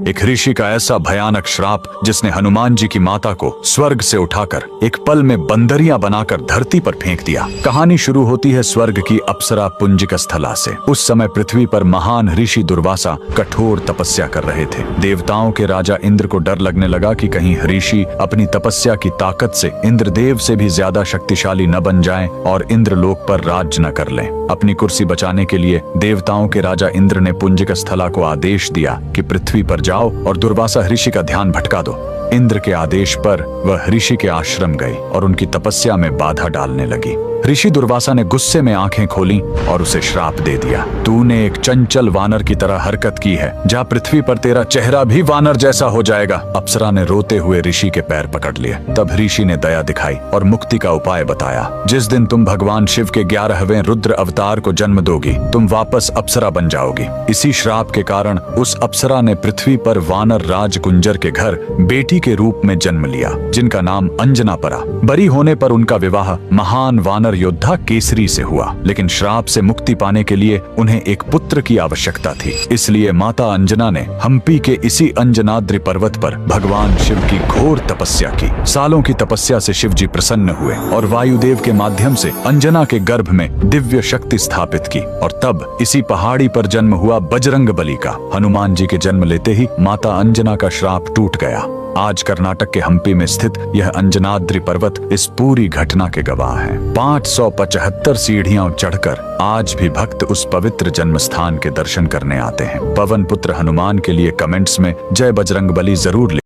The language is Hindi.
एक ऋषि का ऐसा भयानक श्राप जिसने हनुमान जी की माता को स्वर्ग से उठाकर एक पल में बंदरियां बनाकर धरती पर फेंक दिया। कहानी शुरू होती है स्वर्ग की अप्सरा पुंजिक स्थला से। उस समय पृथ्वी पर महान ऋषि दुर्वासा कठोर तपस्या कर रहे थे। देवताओं के राजा इंद्र को डर लगने लगा कि कहीं ऋषि अपनी तपस्या की ताकत से इंद्रदेव से भी ज्यादा शक्तिशाली न बन जाएं और इंद्रलोक पर राज न कर लें। अपनी कुर्सी बचाने के लिए देवताओं के राजा इंद्र ने पुंजिक स्थला को आदेश दिया कि पृथ्वी पर जाओ और दुर्वासा ऋषि का ध्यान भटका दो। इंद्र के आदेश पर वह ऋषि के आश्रम गई और उनकी तपस्या में बाधा डालने लगी। ऋषि दुर्वासा ने गुस्से में आंखें खोली और उसे श्राप दे दिया। तूने एक चंचल वानर की तरह हरकत की है, जा पृथ्वी पर तेरा चेहरा भी वानर जैसा हो जाएगा। अप्सरा ने रोते हुए ऋषि के पैर पकड़ लिए। तब ऋषि ने दया दिखाई और मुक्ति का उपाय बताया। जिस दिन तुम भगवान शिव के 11वें रुद्र अवतार को जन्म दोगी, तुम वापस अप्सरा बन जाओगी। इसी श्राप के कारण उस अप्सरा ने पृथ्वी पर वानर राज कुंजर के घर बेटी के रूप में जन्म लिया, जिनका नाम अंजना पड़ा। बरी होने पर उनका विवाह महान वानर योद्धा केसरी से हुआ, लेकिन श्राप से मुक्ति पाने के लिए उन्हें एक पुत्र की आवश्यकता थी। इसलिए माता अंजना ने हम्पी के इसी अंजनाद्रि पर्वत पर भगवान शिव की घोर तपस्या की। सालों की तपस्या से शिव जी प्रसन्न हुए और वायुदेव के माध्यम से अंजना के गर्भ में दिव्य शक्ति स्थापित की। और तब इसी पहाड़ी पर जन्म हुआ बजरंग बली का। हनुमान जी के जन्म लेते ही माता अंजना का श्राप टूट गया। आज कर्नाटक के हम्पी में स्थित यह अंजनाद्रि पर्वत इस पूरी घटना के गवाह है। 575 सीढ़ियां चढ़कर आज भी भक्त उस पवित्र जन्म स्थान के दर्शन करने आते हैं। पवन पुत्र हनुमान के लिए कमेंट्स में जय बजरंगबली जरूर लिखें।